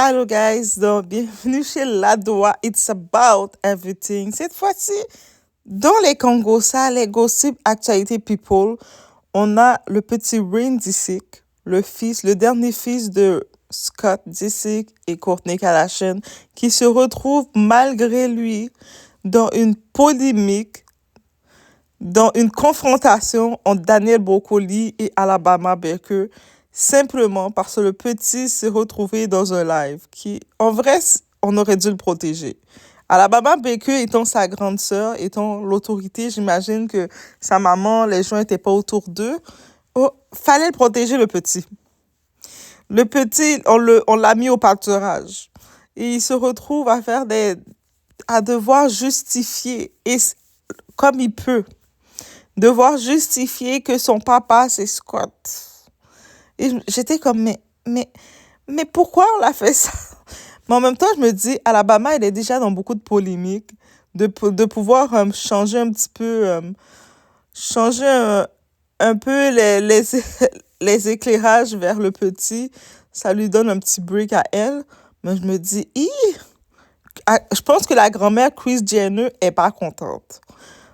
Hello guys, donc bienvenue chez Ladoa. It's about everything. Cette fois-ci, dans les Congosa, les gossip actualité people, on a le petit Rain Disick, le dernier fils de Scott Disick et Kourtney Kardashian, qui se retrouve malgré lui dans une polémique, dans une confrontation entre Daniel Brocoli et Alabama Baker, simplement parce que le petit s'est retrouvé dans un live qui, en vrai, on aurait dû le protéger. Alabama Baker étant sa grande sœur, étant l'autorité, j'imagine que sa maman, les gens n'étaient pas autour d'eux. Oh, fallait le protéger, le petit. Le petit, on l'a mis au pâturage. Et il se retrouve à devoir justifier, comme il peut, devoir justifier que son papa, c'est Scott. Et j'étais comme, mais pourquoi on l'a fait ça? Mais en même temps, je me dis, Alabama, elle est déjà dans beaucoup de polémiques, de pouvoir changer un petit peu, changer un peu les éclairages vers le petit, ça lui donne un petit break à elle. Mais je me dis, je pense que la grand-mère Kris Jenner est pas contente.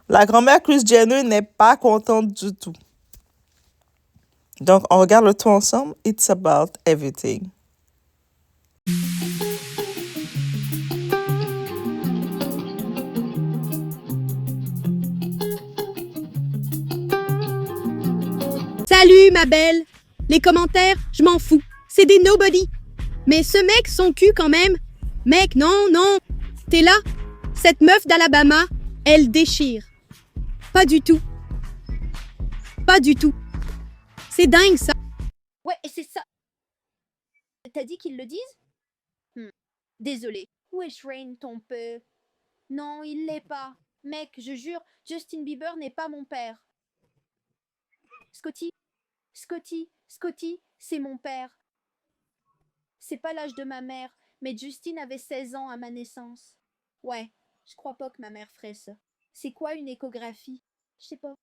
La grand-mère Kris Jenner n'est pas contente du tout. Donc, on regarde le tout ensemble. It's about everything. Salut ma belle. Les commentaires, je m'en fous. C'est des nobody. Mais ce mec, son cul quand même. Mec, non. T'es là? Cette meuf d'Alabama, elle déchire. Pas du tout. C'est dingue ça. Ouais, et c'est ça. T'as dit qu'ils le disent? Désolé. Wesh Rain, ton peu. Non, il l'est pas. Mec, je jure, Justin Bieber n'est pas mon père. Scotty, c'est mon père. C'est pas l'âge de ma mère, mais Justin avait 16 ans à ma naissance. Ouais, je crois pas que ma mère ferait ça. C'est quoi une échographie? Je sais pas.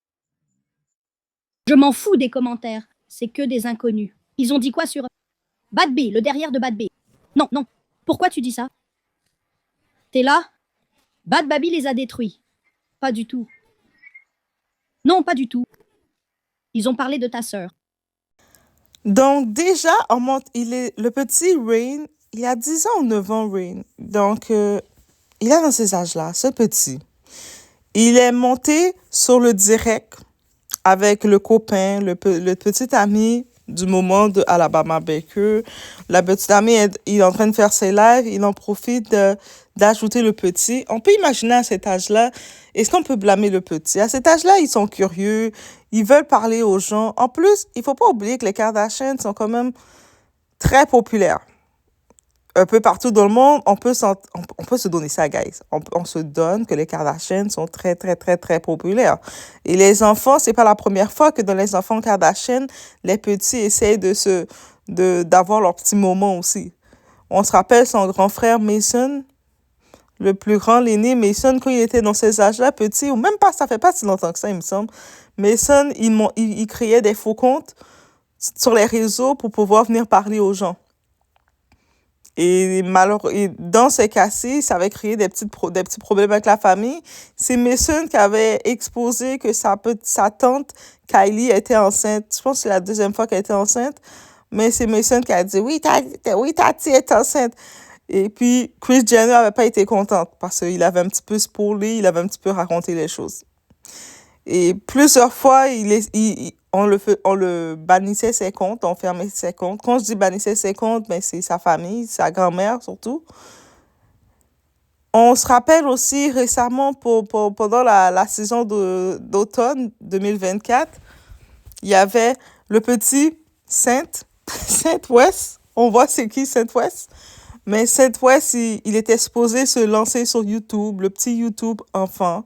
Je m'en fous des commentaires. C'est que des inconnus. Ils ont dit quoi sur Bad B, le derrière de Bad B? Non. Pourquoi tu dis ça? T'es là? Bad Baby les a détruits. Pas du tout. Non, pas du tout. Ils ont parlé de ta sœur. Donc, déjà, le petit Rain, il a 10 ans ou 9 ans, Rain. Donc, il est dans ces âges-là, ce petit. Il est monté sur le direct avec le copain, le petit ami du moment de Alabama Baker. La petite amie, il est en train de faire ses lives, il en profite d'ajouter le petit. On peut imaginer à cet âge-là, est-ce qu'on peut blâmer le petit? À cet âge-là, ils sont curieux, ils veulent parler aux gens. En plus, il faut pas oublier que les Kardashians sont quand même très populaires. Un peu partout dans le monde, on peut se donner ça, guys. On se donne que les Kardashians sont très, très, très, très populaires. Et les enfants, c'est pas la première fois que dans les enfants Kardashian, les petits essayent d'avoir leur petit moment aussi. On se rappelle son grand frère Mason, le plus grand, l'aîné Mason, quand il était dans ces âges-là, petit, ou même pas, ça fait pas si longtemps que ça, il me semble. Mason, il créait des faux comptes sur les réseaux pour pouvoir venir parler aux gens. Et dans ces cas-ci, ça avait créé des petits problèmes avec la famille. C'est Mason qui avait exposé que sa tante Kylie était enceinte. Je pense que c'est la deuxième fois qu'elle était enceinte. Mais c'est Mason qui a dit oui, Tati est enceinte. Et puis, Kris Jenner n'avait pas été contente parce qu'il avait un petit peu spoilé, il avait un petit peu raconté les choses. Et plusieurs fois, on le bannissait ses comptes, on fermait ses comptes. Quand je dis bannissait ses comptes, ben c'est sa famille, sa grand-mère surtout. On se rappelle aussi récemment, pendant la saison d'automne 2024, il y avait le petit Saint West. On voit c'est qui Saint West. Mais Saint West, il était supposé se lancer sur YouTube, le petit YouTube enfant,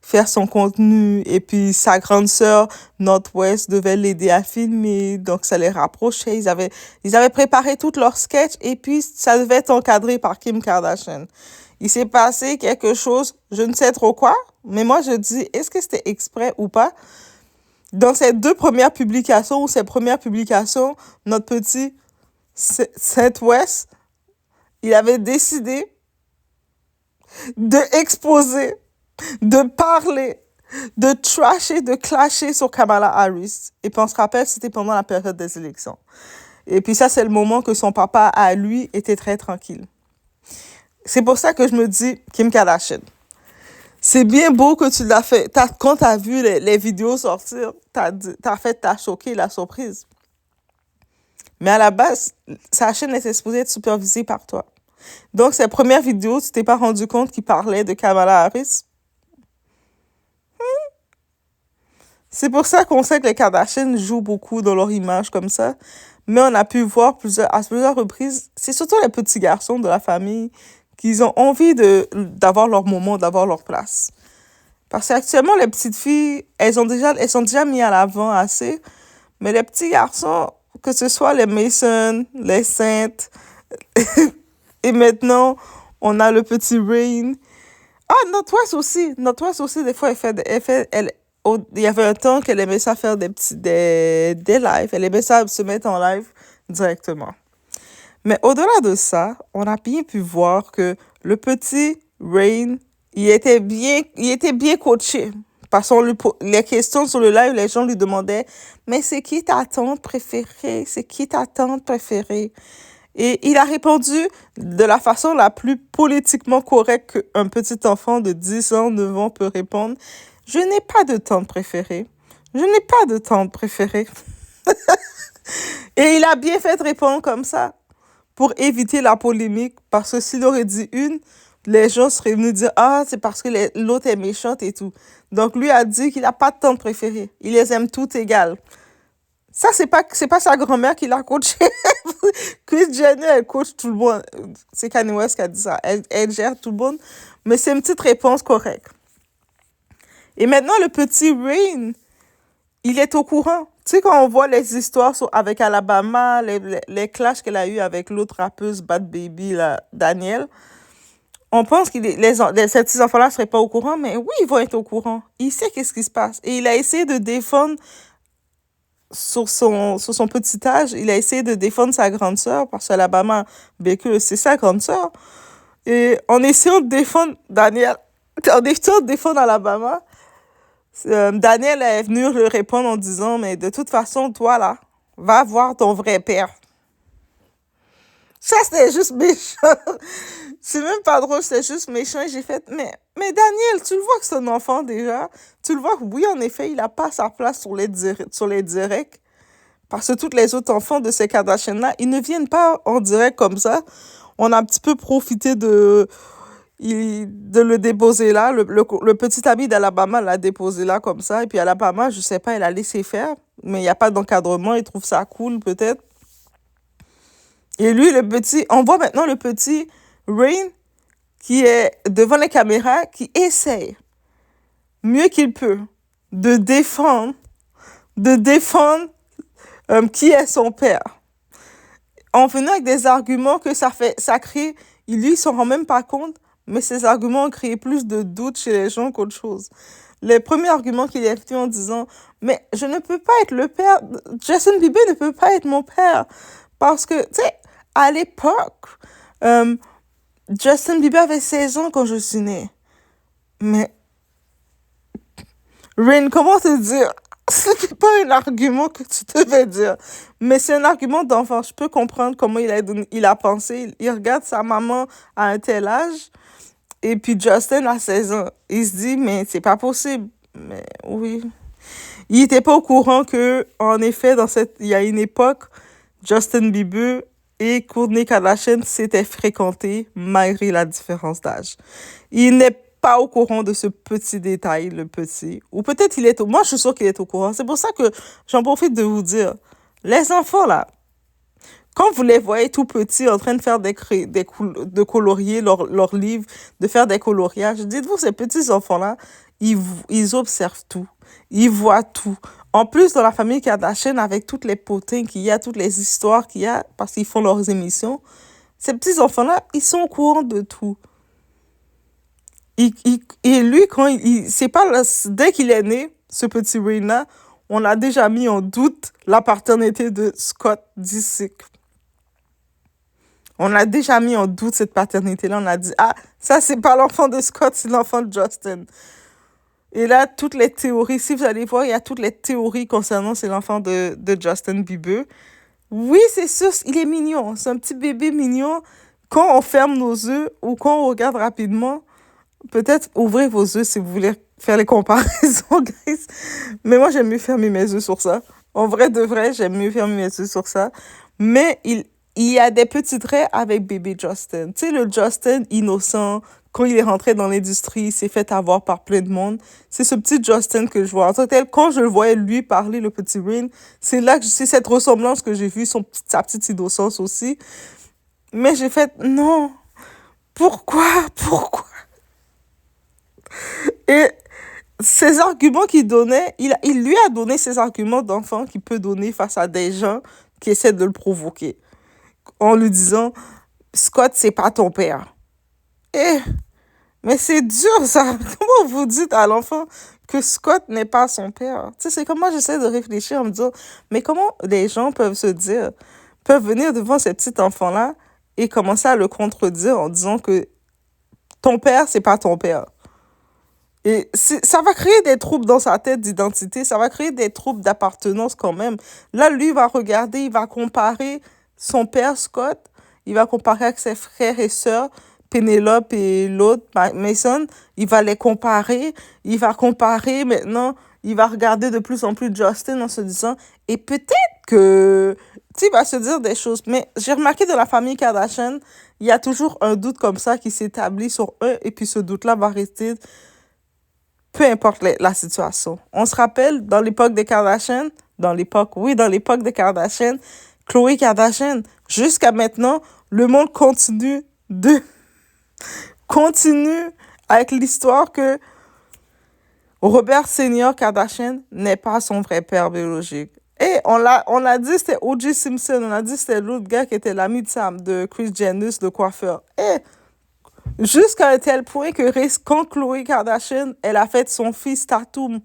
faire son contenu. Et puis, sa grande sœur, Northwest, devait l'aider à filmer. Donc, ça les rapprochait. Ils avaient préparé tout leur sketch. Et puis, ça devait être encadré par Kim Kardashian. Il s'est passé quelque chose, je ne sais trop quoi. Mais moi, je dis, est-ce que c'était exprès ou pas? Dans ces premières publications, notre petit Saint West il avait décidé de exposer, de parler, de trasher, de clasher sur Kamala Harris. Et puis on se rappelle, c'était pendant la période des élections. Et puis ça, c'est le moment que son papa, à lui, était très tranquille. C'est pour ça que je me dis, Kim Kardashian, c'est bien beau que tu l'as fait. Quand tu as vu les vidéos sortir, t'as choqué la surprise. Mais à la base, sa chaîne était supposée être supervisée par toi. Donc, ces premières vidéos, tu t'es pas rendu compte qu'il parlait de Kamala Harris? C'est pour ça qu'on sait que les Kardashians jouent beaucoup dans leur image comme ça. Mais on a pu voir à plusieurs reprises, c'est surtout les petits garçons de la famille qui ont envie d'avoir leur moment, d'avoir leur place. Parce qu'actuellement, les petites filles, elles sont déjà mises à l'avant assez. Mais les petits garçons, que ce soit les Mason, les Saintes, et maintenant, on a le petit Rain. Ah, Notre aussi, des fois, il y avait un temps qu'elle aimait ça faire des lives. Elle aimait ça se mettre en live directement. Mais au-delà de ça, on a bien pu voir que le petit Rain, il était bien coaché. Parce que les questions sur le live, les gens lui demandaient, mais c'est qui ta tante préférée? C'est qui ta tante préférée? Et il a répondu de la façon la plus politiquement correcte qu'un petit enfant de 10 ans, 9 ans peut répondre. Je n'ai pas de tante préférée. Je n'ai pas de tante préférée. Et il a bien fait de répondre comme ça pour éviter la polémique. Parce que s'il aurait dit une, les gens seraient venus dire « Ah, c'est parce que l'autre est méchante et tout. » Donc, lui a dit qu'il n'a pas de tante préférée. Il les aime toutes égales. Ça, c'est pas sa grand-mère qui l'a coaché. Kris Jenner, elle coach tout le monde. C'est Kanye West qui a dit ça. Elle gère tout le monde. Mais c'est une petite réponse correcte. Et maintenant, le petit Rain, il est au courant. Tu sais, quand on voit les histoires avec Alabama, les clashs qu'elle a eu avec l'autre rappeuse Bad Baby, là, Daniel, on pense que ces petits enfants-là ne seraient pas au courant, mais oui, ils vont être au courant. Il sait qu'est-ce qui se passe. Et il a essayé de défendre sur son petit âge, il a essayé de défendre sa grande sœur, parce qu'Alabama Baker, c'est sa grande sœur. Et en essayant de défendre Alabama, Daniel est venu lui répondre en disant, mais de toute façon, toi là, va voir ton vrai père. Ça, c'était juste méchant. C'est même pas drôle, c'était juste méchant. Et j'ai fait, mais Daniel, tu le vois que c'est un enfant déjà. Tu le vois que oui, en effet, il n'a pas sa place sur les directs. Parce que tous les autres enfants de ces Kardashians-là, ils ne viennent pas en direct comme ça. On a un petit peu profité de le déposer là. Le petit ami d'Alabama l'a déposé là comme ça. Et puis Alabama, je sais pas, elle a laissé faire. Mais il n'y a pas d'encadrement. Il trouve ça cool peut-être. Et lui, on voit maintenant le petit Rain qui est devant les caméras, qui essaie, mieux qu'il peut, de défendre qui est son père. En venant avec des arguments que ça crée, lui, il s'en rend même pas compte, mais ces arguments ont créé plus de doutes chez les gens qu'autre chose. Les premiers arguments qu'il a fait en disant, mais je ne peux pas être le père, Justin Bieber ne peut pas être mon père. Parce que, tu sais, à l'époque, Justin Bieber avait 16 ans quand je suis née. Mais, Rain, comment te dire? C'était pas un argument que tu devais dire. Mais c'est un argument d'enfant. Je peux comprendre comment il a pensé. Il regarde sa maman à un tel âge. Et puis Justin a 16 ans. Il se dit, mais c'est pas possible. Mais oui. Il était pas au courant que, en effet, il y a une époque, Justin Bieber et Kourtney Kardashian s'étaient fréquentés malgré la différence d'âge. Il n'est pas au courant de ce petit détail, le petit. Ou peut-être moi, je suis sûre qu'il est au courant. C'est pour ça que j'en profite de vous dire, les enfants, là, quand vous les voyez tout petits en train de faire de colorier leurs livres, de faire des coloriages, dites-vous, ces petits enfants-là, ils observent tout. Ils voient tout. En plus, dans la famille Kardashian, avec toutes les potins qu'il y a, toutes les histoires qu'il y a, parce qu'ils font leurs émissions, ces petits enfants-là, ils sont au courant de tout. Et lui, dès qu'il est né, ce petit Rain-là, on a déjà mis en doute la paternité de Scott Disick. On a déjà mis en doute cette paternité-là. On a dit, ah, ça, c'est pas l'enfant de Scott, c'est l'enfant de Justin. Et là, toutes les théories, si vous allez voir, il y a toutes les théories concernant c'est l'enfant de Justin Bieber. Oui, c'est sûr, il est mignon. C'est un petit bébé mignon. Quand on ferme nos yeux ou quand on regarde rapidement, peut-être ouvrez vos yeux si vous voulez faire les comparaisons, guys. Mais moi, j'aime mieux fermer mes yeux sur ça. En vrai de vrai, j'aime mieux fermer mes yeux sur ça. Mais il y a des petits traits avec bébé Justin. Tu sais, le Justin innocent, quand il est rentré dans l'industrie, il s'est fait avoir par plein de monde. C'est ce petit Justin que je vois. En tant que tel, quand je le voyais lui parler, le petit Rain, c'est cette ressemblance que j'ai vue, sa petite innocence aussi. Mais j'ai fait, non, pourquoi? Et ces arguments qu'il donnait, il lui a donné ces arguments d'enfant qu'il peut donner face à des gens qui essaient de le provoquer. En lui disant, Scott, c'est pas ton père. Mais c'est dur, ça. Comment vous dites à l'enfant que Scott n'est pas son père? Tu sais, c'est comme moi, j'essaie de réfléchir en me disant, mais comment les gens peuvent venir devant ces petits enfants-là et commencer à le contredire en disant que ton père, c'est pas ton père. Et ça va créer des troubles dans sa tête d'identité, ça va créer des troubles d'appartenance quand même. Là, lui, il va regarder, il va comparer son père, Scott, il va comparer avec ses frères et sœurs, Penelope et l'autre, Mason, il va les comparer, maintenant, il va regarder de plus en plus Justin en se disant, et peut-être que, tu sais, il va se dire des choses. Mais j'ai remarqué dans la famille Kardashian, il y a toujours un doute comme ça qui s'établit sur eux, et puis ce doute-là va rester peu importe la situation. On se rappelle, dans l'époque des Kardashian, dans l'époque des Kardashian, Khloé Kardashian, jusqu'à maintenant, le monde continue avec l'histoire que Robert Senior Kardashian n'est pas son vrai père biologique. Et on a dit c'était O.J. Simpson, on a dit c'était l'autre gars qui était l'ami de Sam, de Kris Jenner, le coiffeur. Et jusqu'à un tel point que quand Khloé Kardashian, elle a fait son fils Tatum,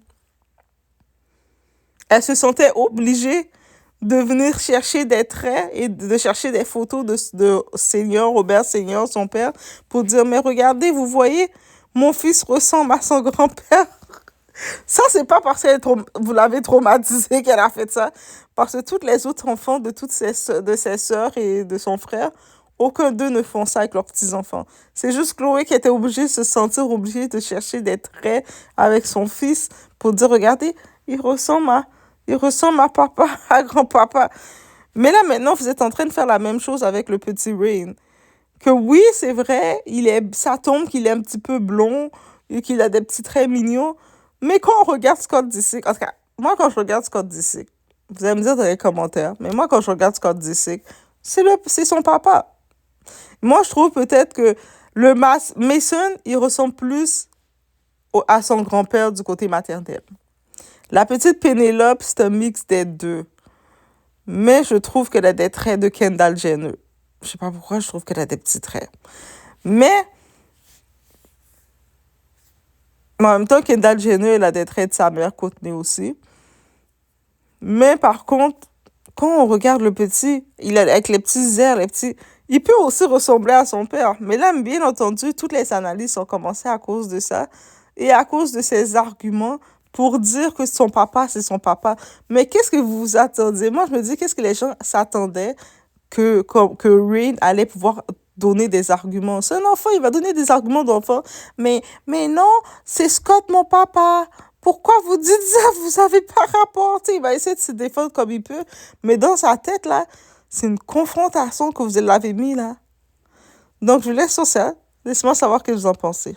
elle se sentait obligée de venir chercher des traits et de chercher des photos de Senior, Robert Senior, son père, pour dire, mais regardez, vous voyez, mon fils ressemble à son grand-père. Ça, c'est pas parce que vous l'avez traumatisé qu'elle a fait ça, parce que tous les autres enfants de ses sœurs et de son frère, aucun d'eux ne font ça avec leurs petits-enfants. C'est juste Khloé qui était obligée de se sentir obligée de chercher des traits avec son fils pour dire, regardez, il ressemble à papa, à grand-papa. Mais là, maintenant, vous êtes en train de faire la même chose avec le petit Rain. Que oui, c'est vrai, ça tombe qu'il est un petit peu blond et qu'il a des petits traits mignons. Mais quand on regarde Scott Disick, en tout cas, moi, quand je regarde Scott Disick, vous allez me dire dans les commentaires, mais moi, quand je regarde Scott Disick, c'est son papa. Moi, je trouve peut-être que le Mason, il ressemble plus à son grand-père du côté maternel. La petite Penelope, c'est un mix des deux. Mais je trouve qu'elle a des traits de Kendall Jenner. Je sais pas pourquoi, je trouve qu'elle a des petits traits. Mais en même temps, Kendall Jenner, elle a des traits de sa mère, Courtney aussi. Mais par contre, quand on regarde le petit, avec les petits airs, il peut aussi ressembler à son père. Mais là, bien entendu, toutes les analyses ont commencé à cause de ça et à cause de ses arguments pour dire que son papa, c'est son papa. Mais qu'est-ce que vous vous attendiez? Moi, je me dis, qu'est-ce que les gens s'attendaient que Rain allait pouvoir donner des arguments? C'est un enfant, il va donner des arguments d'enfant. Mais non, c'est Scott, mon papa. Pourquoi vous dites ça? Vous n'avez pas rapport. Il va essayer de se défendre comme il peut. Mais dans sa tête, là, c'est une confrontation que vous l'avez mis, là. Donc, je vous laisse sur ça. Laissez-moi savoir ce que vous en pensez.